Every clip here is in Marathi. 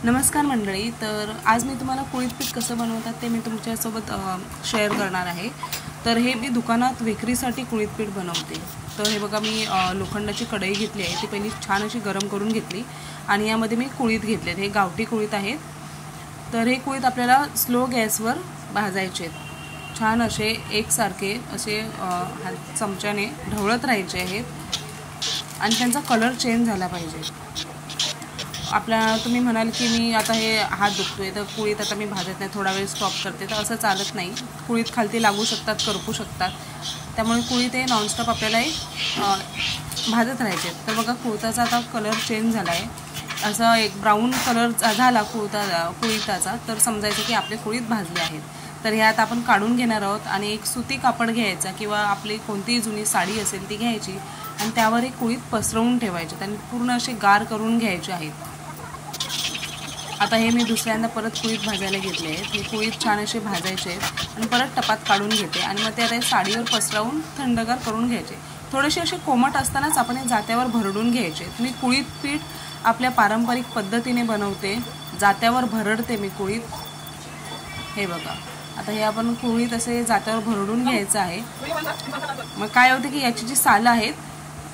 नमस्कार मंडळी. तर आज मी तुम्हाला कुळीत पीठ कसं बनवतात ते मी तुमच्यासोबत शेअर करणार आहे. तर हे मी दुकानात विक्रीसाठी कुळीत पीठ बनवते. तर हे बघा, मी लोखंडाची कढई घेतली आहे. ती पहिली छान अशी गरम करून घेतली आणि यामध्ये मी कुळीत घेतलेत. हे गावठी कुळीत आहेत. तर हे कुळीत आपल्याला स्लो गॅसवर भाजायचे आहेत. छान असे एकसारखे असे चमच्याने ढवळत राहायचे आहेत आणि त्यांचा कलर चेंज झाला पाहिजे. तुम्ही म्हणाल की मी आता हे हात दुखतोय तर कुळीत आता मी भाजत नाही, थोडा वेळ स्टॉप करते, तर असं चालत नाही. कुळीत खालती लागू शकतात, करपू शकतात. त्यामुळे कुळीत हे नॉनस्टॉप आपल्याला भाजत राहायचे. तर बघा, कुळताचा आता कलर चेंज झाला आहे. असा एक ब्राऊन कलर झाला कुळीताचा, तर समजायचं की आपले कुळीत भाजले आहेत. तर ह्यात आपण काढून घेणार आहोत आणि एक सुती कापड घ्यायचा किंवा आपली कोणतीही जुनी साडी असेल ती घ्यायची आणि त्यावर एक कुळीत पसरवून ठेवायचे. त्यांनी पूर्ण असे गार करून घ्यायचे आहेत. आता हे मी दुसऱ्यांदा परत कुळीत भाजायला घेतले आहेत. हे कुळीत छान असे भाजायचे आहेत आणि परत टपात काढून घेते आणि मग ते आता साडीवर पसरवून थंडगार करून घ्यायचे. थोडेसे असे कोमट असतानाच आपण हे जात्यावर भरडून घ्यायचे. मी कुळीत पीठ आपल्या पारंपरिक पद्धतीने बनवते. जात्यावर भरडते मी कुळीत. हे बघा, आता हे आपण कुळीत असे जात्यावर भरडून घ्यायचं आहे. मग काय होते की याची जी सालं आहेत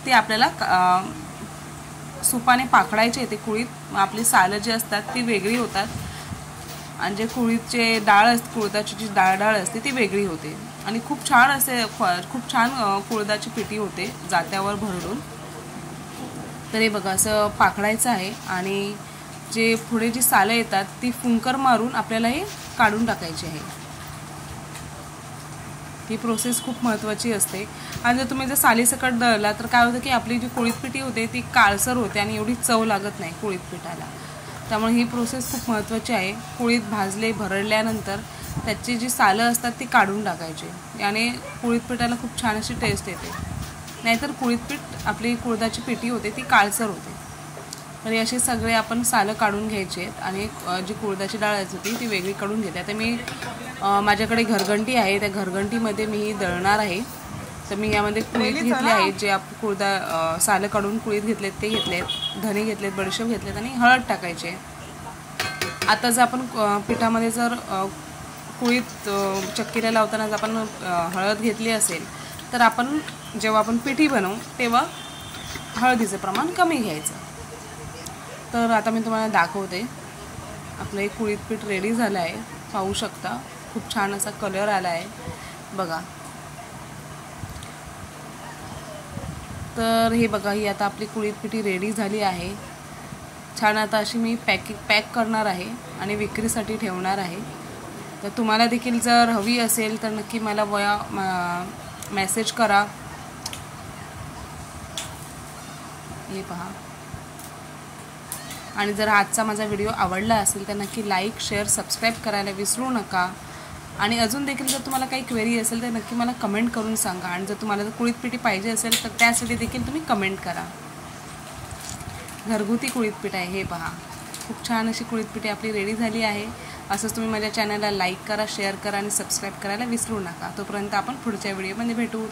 ती आपल्याला सुपाने पाकडायचे. ते कुळीत आपली सालं जी असतात ती वेगळी होतात आणि जे कुळीतचे डाळ असते, कुळदाची जी डाळ असते ती वेगळी होते आणि खूप छान कुळदाची पिठी होते जात्यावर भरडून. तर हे बघा, असं पाकडायचं आहे आणि जे पुढे जी सालं येतात ती फुंकर मारून आपल्याला हे काढून टाकायची आहे. ही प्रोसेस खूप महत्त्वाची असते. आणि जर सालीसकट दळला तर काय होतं की आपली जी कुळीत पिठी होते ती काळसर होते आणि एवढी चव लागत नाही कुळीत पिठाला. त्यामुळे ही प्रोसेस खूप महत्त्वाची आहे. कुळीत भरडल्यानंतर त्याची जी सालं असतात ती काढून टाकायची. याने कुळीत पिठाला खूप छान अशी टेस्ट येते. नाहीतर कुळीत पीठ आपली कुळदाची पिठी होते ती काळसर होते. तर असे सगळे आपण सालं काढून घ्यायचे आहेत आणि जी कुळदाची डाळ होती ती वेगळी काढून घेते. आता मी माझ्याकडे घरघंटी आहे, त्या घरघंटीमध्ये मी ही दळणार आहे. तर मी यामध्ये कुळीत घेतले आहेत, जे सालं काढून कुळीत घेतलेत ते घेतलेत, धने घेतलेत, बडीशेप घेतलेत आणि हळद टाकायचे. आता जर आपण पिठामध्ये जर कुळीत चक्कीला लावताना जर आपण हळद घेतली असेल तर आपण जेव्हा आपण पिठी बनवू तेव्हा हळदीचं प्रमाण कमी घ्यायचं. तर आता मी तुम्हाला दाखवते. आपलं एक कुळीत पीठ रेडी झालं आहे, पाहू शकता. खूप छान असा कलर आला आहे बघा. तर हे बघा, ही आता आपली कुळीत पिठी रेडी झाली आहे. छान. आता अशी मी पॅक करणार आहे आणि विक्रीसाठी ठेवणार आहे. तर तुम्हाला देखील जर हवी असेल तर नक्की मला मेसेज करा. हे पहा. आणि जर आजचा माझा व्हिडिओ आवडला असेल तर नक्की लाईक, शेअर, सबस्क्राईब करायला विसरू नका. आणि अजून देखील जर तुम्हाला काही क्वेरी असेल तर नक्की मला कमेंट करून सांगा. आणि जर तुम्हाला कुळीत पिठी पाहिजे असेल तर त्यासाठी देखील तुम्ही कमेंट करा. घरगुती कुळीत पीठ आहे. हे पहा, खूप छान अशी कुळीत पिठी आपली रेडी झाली आहे. असंच तुम्ही माझ्या चॅनलला लाईक करा, शेअर करा आणि सबस्क्राईब करायला विसरू नका. तोपर्यंत आपण पुढच्या व्हिडिओमध्ये भेटू.